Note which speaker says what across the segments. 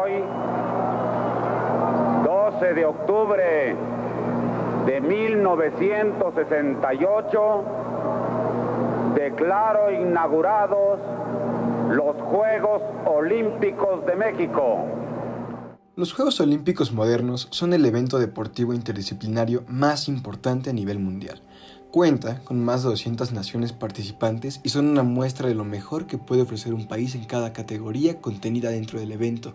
Speaker 1: hoy, 12 de octubre de 1968, declaro inaugurados los Juegos Olímpicos de México.
Speaker 2: Los Juegos Olímpicos modernos son el evento deportivo interdisciplinario más importante a nivel mundial. Cuenta con más de 200 naciones participantes y son una muestra de lo mejor que puede ofrecer un país en cada categoría contenida dentro del evento,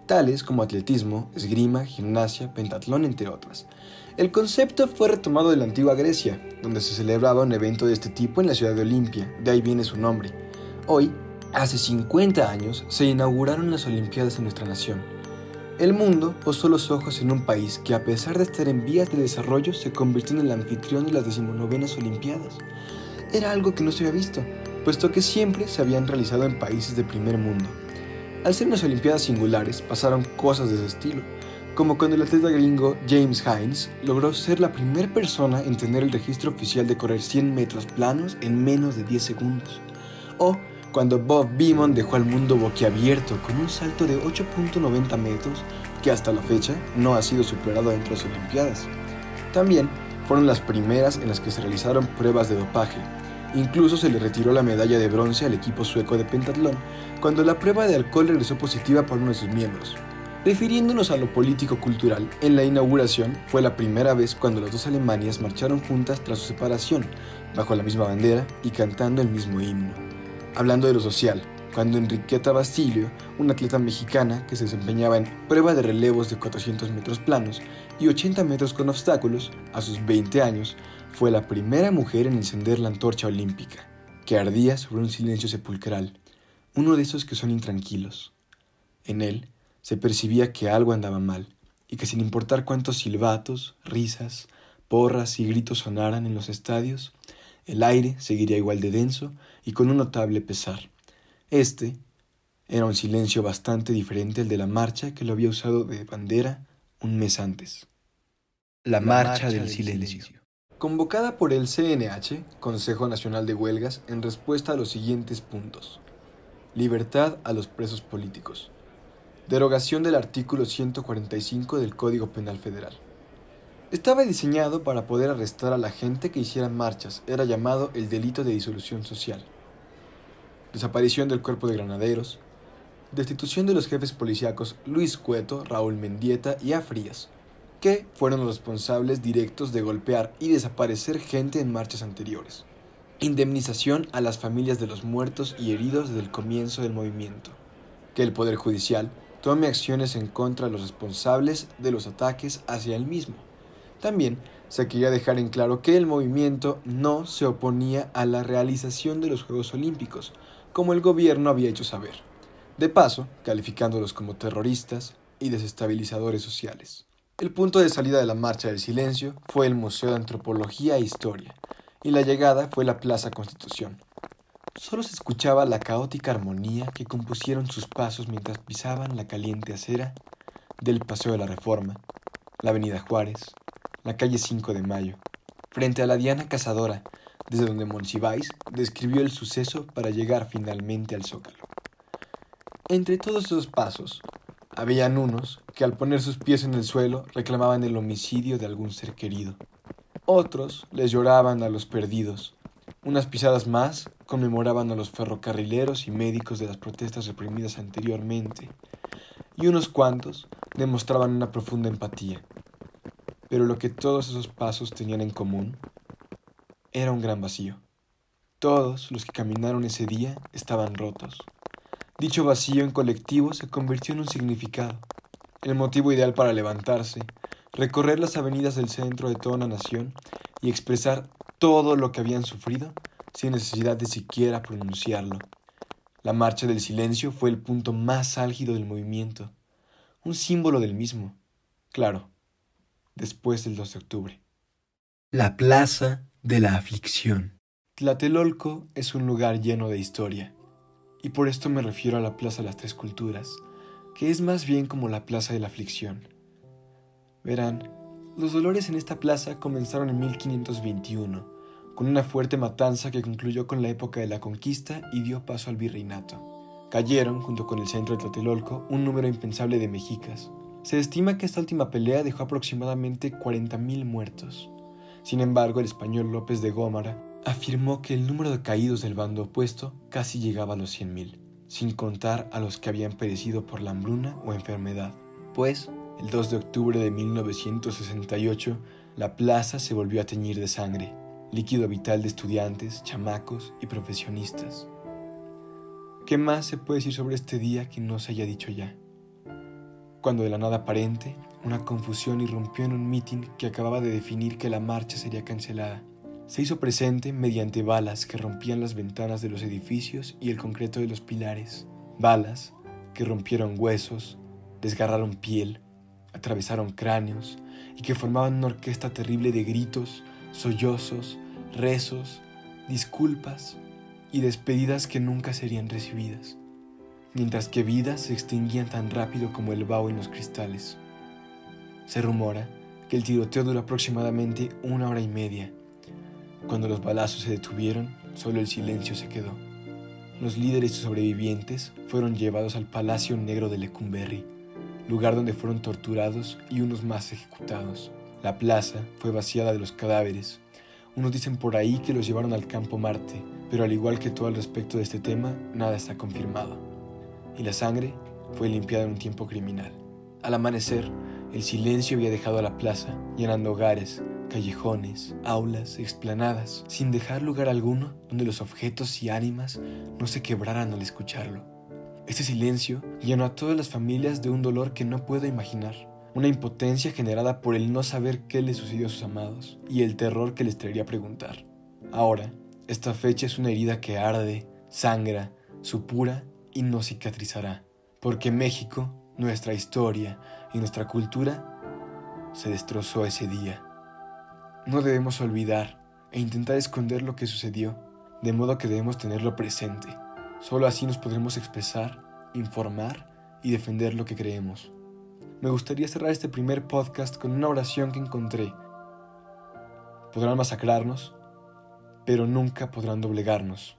Speaker 2: tales como atletismo, esgrima, gimnasia, pentatlón, entre otras. El concepto fue retomado de la antigua Grecia, donde se celebraba un evento de este tipo en la ciudad de Olimpia, de ahí viene su nombre. Hoy, hace 50 años, se inauguraron las Olimpiadas en nuestra nación. El mundo posó los ojos en un país que, a pesar de estar en vías de desarrollo, se convirtió en el anfitrión de las 19ª Olimpiadas. Era algo que no se había visto, puesto que siempre se habían realizado en países de primer mundo. Al ser unas Olimpiadas singulares, pasaron cosas de ese estilo, como cuando el atleta gringo James Hines logró ser la primera persona en tener el registro oficial de correr 100 metros planos en menos de 10 segundos, o cuando Bob Beamon dejó al mundo boquiabierto con un salto de 8.90 metros que hasta la fecha no ha sido superado dentro de las Olimpiadas. También fueron las primeras en las que se realizaron pruebas de dopaje. Incluso se le retiró la medalla de bronce al equipo sueco de pentatlón cuando la prueba de alcohol regresó positiva para uno de sus miembros. Refiriéndonos a lo político-cultural, en la inauguración fue la primera vez cuando las dos Alemanias marcharon juntas tras su separación, bajo la misma bandera y cantando el mismo himno. Hablando de lo social, cuando Enriqueta Bastillo, una atleta mexicana que se desempeñaba en prueba de relevos de 400 metros planos y 80 metros con obstáculos, a sus 20 años, fue la primera mujer en encender la antorcha olímpica, que ardía sobre un silencio sepulcral, uno de esos que son intranquilos. En él se percibía que algo andaba mal, y que sin importar cuántos silbatos, risas, porras y gritos sonaran en los estadios, el aire seguiría igual de denso y con un notable pesar. Este era un silencio bastante diferente al de la marcha que lo había usado de bandera un mes antes. La Marcha del Silencio. Convocada por el CNH, Consejo Nacional de Huelgas, en respuesta a los siguientes puntos. Libertad a los presos políticos. Derogación del artículo 145 del Código Penal Federal. Estaba diseñado para poder arrestar a la gente que hiciera marchas. Era llamado el delito de disolución social. Desaparición del cuerpo de granaderos. Destitución de los jefes policíacos Luis Cueto, Raúl Mendieta y A. Frías, que fueron los responsables directos de golpear y desaparecer gente en marchas anteriores. Indemnización a las familias de los muertos y heridos desde el comienzo del movimiento. Que el Poder Judicial tome acciones en contra de los responsables de los ataques hacia el mismo. También se quería dejar en claro que el movimiento no se oponía a la realización de los Juegos Olímpicos, como el gobierno había hecho saber, de paso calificándolos como terroristas y desestabilizadores sociales. El punto de salida de la Marcha del Silencio fue el Museo de Antropología e Historia, y la llegada fue la Plaza Constitución. Solo se escuchaba la caótica armonía que compusieron sus pasos mientras pisaban la caliente acera del Paseo de la Reforma, la Avenida Juárez, la calle 5 de Mayo, frente a la Diana Cazadora, desde donde Monsiváis describió el suceso para llegar finalmente al Zócalo. Entre todos esos pasos, habían unos que al poner sus pies en el suelo reclamaban el homicidio de algún ser querido. Otros les lloraban a los perdidos. Unas pisadas más conmemoraban a los ferrocarrileros y médicos de las protestas reprimidas anteriormente, y unos cuantos demostraban una profunda empatía. Pero lo que todos esos pasos tenían en común era un gran vacío. Todos los que caminaron ese día estaban rotos. Dicho vacío en colectivo se convirtió en un significado, el motivo ideal para levantarse, recorrer las avenidas del centro de toda una nación y expresar todo lo que habían sufrido sin necesidad de siquiera pronunciarlo. La Marcha del Silencio fue el punto más álgido del movimiento, un símbolo del mismo, claro, después del 2 de octubre. La Plaza de la Aflicción. Tlatelolco es un lugar lleno de historia, y por esto me refiero a la Plaza de las Tres Culturas, que es más bien como la Plaza de la Aflicción. Verán, los dolores en esta plaza comenzaron en 1521, con una fuerte matanza que concluyó con la época de la conquista y dio paso al virreinato. Cayeron, junto con el centro de Tlatelolco, un número impensable de mexicas. Se estima que esta última pelea dejó aproximadamente 40,000 muertos. Sin embargo, el español López de Gómara afirmó que el número de caídos del bando opuesto casi llegaba a los 100,000, sin contar a los que habían perecido por la hambruna o enfermedad. Pues, el 2 de octubre de 1968, la plaza se volvió a teñir de sangre, líquido vital de estudiantes, chamacos y profesionistas. ¿Qué más se puede decir sobre este día que no se haya dicho ya? Cuando de la nada aparente, una confusión irrumpió en un mitin que acababa de definir que la marcha sería cancelada. Se hizo presente mediante balas que rompían las ventanas de los edificios y el concreto de los pilares. Balas que rompieron huesos, desgarraron piel, atravesaron cráneos y que formaban una orquesta terrible de gritos, sollozos, rezos, disculpas y despedidas que nunca serían recibidas, mientras que vidas se extinguían tan rápido como el vaho en los cristales. Se rumora que el tiroteo duró aproximadamente 1 hora y media. Cuando los balazos se detuvieron, solo el silencio se quedó. Los líderes y sobrevivientes fueron llevados al Palacio Negro de Lecumberri, lugar donde fueron torturados y unos más ejecutados. La plaza fue vaciada de los cadáveres. Unos dicen por ahí que los llevaron al Campo Marte, pero al igual que todo al respecto de este tema, nada está confirmado. Y la sangre fue limpiada en un tiempo criminal. Al amanecer, el silencio había dejado a la plaza, llenando hogares, callejones, aulas, explanadas, sin dejar lugar alguno donde los objetos y ánimas no se quebraran al escucharlo. Este silencio llenó a todas las familias de un dolor que no puedo imaginar, una impotencia generada por el no saber qué les sucedió a sus amados y el terror que les traería preguntar. Ahora, esta fecha es una herida que arde, sangra, supura y no cicatrizará, porque México, nuestra historia y nuestra cultura, se destrozó ese día. No debemos olvidar e intentar esconder lo que sucedió, de modo que debemos tenerlo presente. Solo así nos podremos expresar, informar y defender lo que creemos. Me gustaría cerrar este primer podcast con una oración que encontré. Podrán masacrarnos, pero nunca podrán doblegarnos.